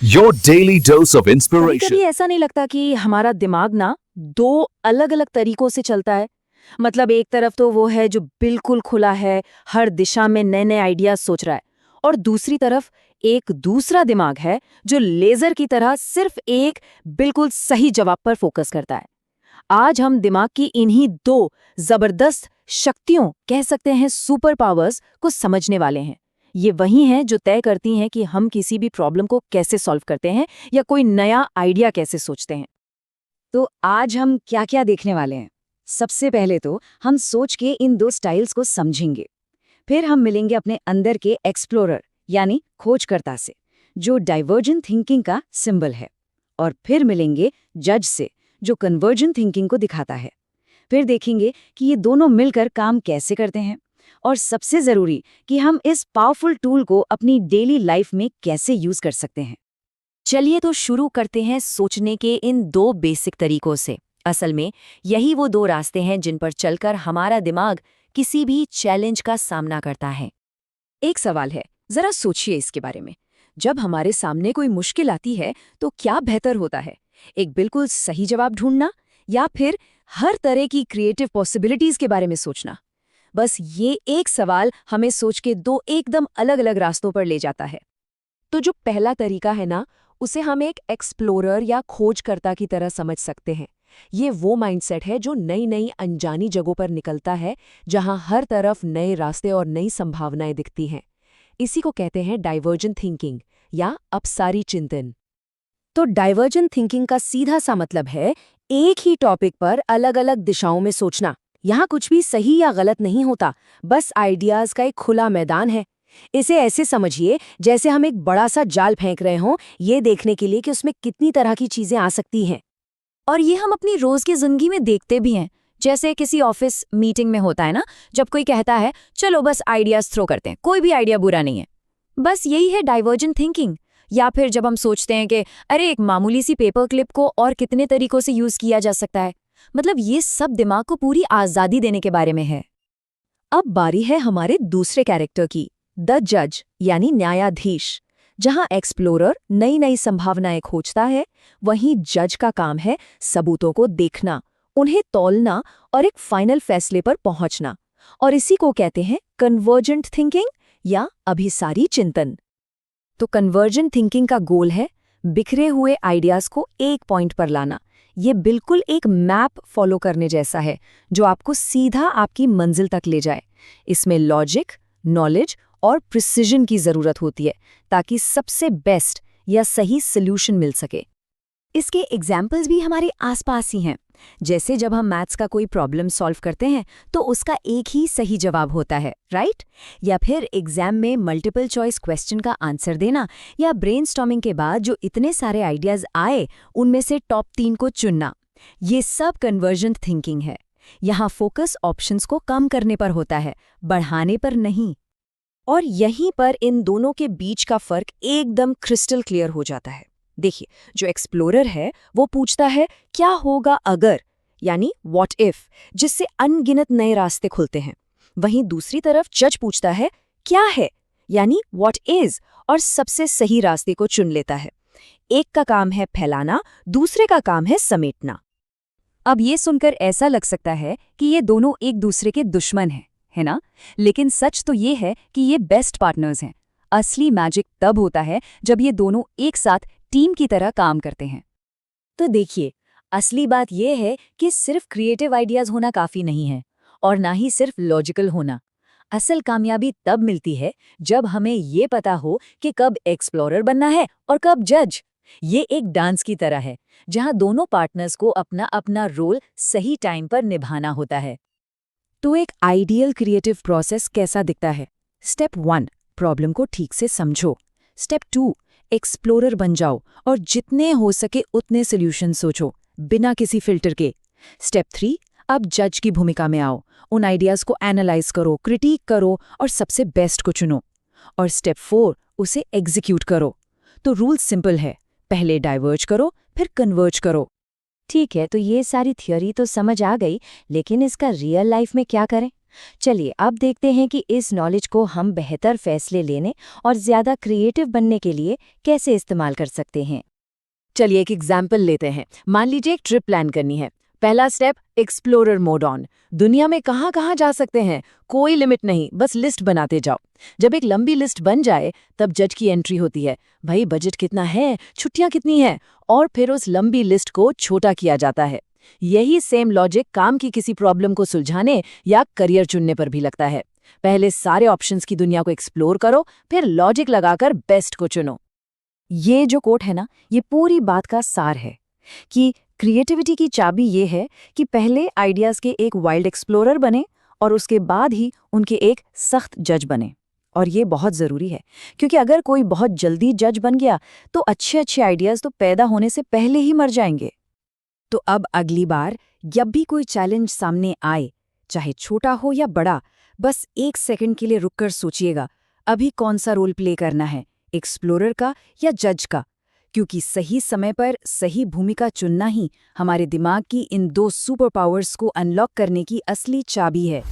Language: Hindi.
Your daily dose of कभी inspiration. कभी ऐसा नहीं लगता कि हमारा दिमाग ना दो अलग अलग तरीकों से चलता है। मतलब एक तरफ तो वो है जो बिल्कुल खुला है, हर दिशा में नए नए आइडियाज सोच रहा है, और दूसरी तरफ एक दूसरा दिमाग है जो लेजर की तरह सिर्फ एक बिल्कुल सही जवाब पर फोकस करता है। आज हम दिमाग की इन्हीं दो जबरदस्त शक्तियों, कह सकते हैं सुपर पावर्स, को समझने वाले हैं। ये वही हैं जो तय करती हैं कि हम किसी भी प्रॉब्लम को कैसे सॉल्व करते हैं या कोई नया आइडिया कैसे सोचते हैं। तो आज हम क्या क्या देखने वाले हैं? सबसे पहले तो हम सोच के इन दो स्टाइल्स को समझेंगे। फिर हम मिलेंगे अपने अंदर के एक्सप्लोरर यानी खोजकर्ता से, जो डाइवर्जेंट थिंकिंग का सिंबल है। और फिर मिलेंगे जज से, जो कन्वर्जेंट थिंकिंग को दिखाता है। फिर देखेंगे कि ये दोनों मिलकर काम कैसे करते हैं, और सबसे जरूरी कि हम इस पावरफुल टूल को अपनी डेली लाइफ में कैसे यूज कर सकते हैं। चलिए तो शुरू करते हैं सोचने के इन दो बेसिक तरीकों से। असल में यही वो दो रास्ते हैं जिन पर चलकर हमारा दिमाग किसी भी चैलेंज का सामना करता है। एक सवाल है, जरा सोचिए इसके बारे में। जब हमारे सामने कोई मुश्किल आती है तो क्या बेहतर होता है, एक बिल्कुल सही जवाब ढूंढना या फिर हर तरह की क्रिएटिव पॉसिबिलिटीज के बारे में सोचना? बस ये एक सवाल हमें सोच के दो एकदम अलग अलग रास्तों पर ले जाता है। तो जो पहला तरीका है ना, उसे हम एक एक्सप्लोरर या खोजकर्ता की तरह समझ सकते हैं। ये वो माइंडसेट है जो नई नई अनजानी जगहों पर निकलता है, जहां हर तरफ नए रास्ते और नई संभावनाएं दिखती हैं। इसी को कहते हैं डाइवर्जेंट थिंकिंग या अपसारी चिंतन। तो डाइवर्जेंट थिंकिंग का सीधा सा मतलब है एक ही टॉपिक पर अलग अलग दिशाओं में सोचना। यहाँ कुछ भी सही या गलत नहीं होता, बस आइडियाज का एक खुला मैदान है। इसे ऐसे समझिए जैसे हम एक बड़ा सा जाल फेंक रहे हों, ये देखने के लिए कि उसमें कितनी तरह की चीजें आ सकती हैं। और ये हम अपनी रोज की जिंदगी में देखते भी हैं। जैसे किसी ऑफिस मीटिंग में होता है ना, जब कोई कहता है चलो बस आइडियाज थ्रो करते हैं, कोई भी आइडिया बुरा नहीं है। बस यही है डाइवर्जेंट थिंकिंग। या फिर जब हम सोचते हैं कि अरे एक मामूली सी पेपर क्लिप को और कितने तरीकों से यूज किया जा सकता है। मतलब ये सब दिमाग को पूरी आजादी देने के बारे में है। अब बारी है हमारे दूसरे कैरेक्टर की, द जज यानी न्यायाधीश। जहां एक्सप्लोरर नई नई संभावनाएं खोजता है, वहीं जज का काम है सबूतों को देखना, उन्हें तौलना और एक फाइनल फैसले पर पहुंचना। और इसी को कहते हैं कन्वर्जेंट थिंकिंग या अभिसारी चिंतन। तो कन्वर्जेंट थिंकिंग का गोल है बिखरे हुए आइडियाज को एक पॉइंट पर लाना। ये बिल्कुल एक मैप फॉलो करने जैसा है, जो आपको सीधा आपकी मंजिल तक ले जाए। इसमें लॉजिक, नॉलेज और प्रिसिजन की जरूरत होती है, ताकि सबसे बेस्ट या सही सॉल्यूशन मिल सके। इसके एग्जाम्पल्स भी हमारे आसपास ही हैं। जैसे जब हम मैथ्स का कोई प्रॉब्लम सॉल्व करते हैं तो उसका एक ही सही जवाब होता है, राइट? या फिर एग्जाम में मल्टीपल चॉइस क्वेश्चन का आंसर देना, या ब्रेनस्टॉर्मिंग के बाद जो इतने सारे आइडियाज आए उनमें से टॉप 3 को चुनना। ये सब कन्वर्जेंट थिंकिंग है। यहाँ फोकस ऑप्शंस को कम करने पर होता है, बढ़ाने पर नहीं। और यहीं पर इन दोनों के बीच का फर्क एकदम क्रिस्टल क्लियर हो जाता है। देखिए, जो एक्सप्लोरर है वो पूछता है क्या होगा अगर, यानी व्हाट इफ, जिससे अनगिनत नए रास्ते खुलते हैं। वहीं दूसरी तरफ जज पूछता है क्या है, यानी व्हाट इज, और सबसे सही रास्ते को चुन लेता है। एक का काम है फैलाना, दूसरे का काम है समेटना। अब ये सुनकर ऐसा लग सकता है कि ये दोनों एक दूसरे के दुश्मन हैं, है ना? लेकिन सच तो ये है कि ये बेस्ट पार्टनर्स हैं। असली मैजिक तब होता है जब ये दोनों एक साथ टीम की तरह काम करते हैं। तो देखिए, असली बात यह है कि सिर्फ क्रिएटिव आइडियाज होना काफी नहीं है, और ना ही सिर्फ लॉजिकल होना। असल कामयाबी तब मिलती है जब हमें ये पता हो कि कब एक्सप्लोरर बनना है और कब जज। ये एक डांस की तरह है, जहां दोनों पार्टनर्स को अपना अपना रोल सही टाइम पर निभाना होता है। तो एक आइडियल क्रिएटिव प्रोसेस कैसा दिखता है? स्टेप 1, प्रॉब्लम को ठीक से समझो। स्टेप 2, एक्सप्लोरर बन जाओ और जितने हो सके उतने सॉल्यूशन सोचो, बिना किसी फिल्टर के। स्टेप 3, अब जज की भूमिका में आओ, उन आइडियाज को एनालाइज करो, क्रिटिक करो और सबसे बेस्ट को चुनो। और स्टेप 4, उसे एग्जीक्यूट करो। तो रूल सिंपल है, पहले डाइवर्ज करो, फिर कन्वर्ज करो। ठीक है, तो ये सारी थ्योरी तो समझ आ गई, लेकिन इसका रियल लाइफ में क्या करें? चलिए अब देखते हैं कि इस नॉलेज को हम बेहतर फैसले लेने और ज़्यादा क्रिएटिव बनने के लिए कैसे इस्तेमाल कर सकते हैं। चलिए एक एग्जाम्पल लेते हैं। मान लीजिए एक ट्रिप प्लान करनी है। पहला स्टेप, एक्सप्लोरर मोड ऑन। दुनिया में कहाँ कहाँ जा सकते हैं, कोई लिमिट नहीं, बस लिस्ट बनाते जाओ। जब एक लंबी लिस्ट बन जाए तब जज की एंट्री होती है, भाई बजट कितना है, छुट्टियां कितनी हैं, और फिर उस लंबी लिस्ट को छोटा किया जाता है। यही सेम लॉजिक काम की किसी प्रॉब्लम को सुलझाने या करियर चुनने पर भी लगता है। पहले सारे ऑप्शंस की दुनिया को एक्सप्लोर करो, फिर लॉजिक लगाकर बेस्ट को चुनो। ये जो कोट है ना, ये पूरी बात का सार है कि क्रिएटिविटी की चाबी ये है कि पहले आइडियाज़ के एक वाइल्ड एक्सप्लोरर बने और उसके बाद ही उनके एक सख्त जज बने। और ये बहुत ज़रूरी है, क्योंकि अगर कोई बहुत जल्दी जज बन गया तो अच्छे अच्छे आइडियाज़ तो पैदा होने से पहले ही मर जाएंगे। तो अब अगली बार जब भी कोई चैलेंज सामने आए, चाहे छोटा हो या बड़ा, बस 1 सेकंड के लिए रुककर सोचिएगा, अभी कौन सा रोल प्ले करना है, एक्सप्लोरर का या जज का। क्योंकि सही समय पर सही भूमिका चुनना ही हमारे दिमाग की इन 2 सुपर पावर्स को अनलॉक करने की असली चाबी है।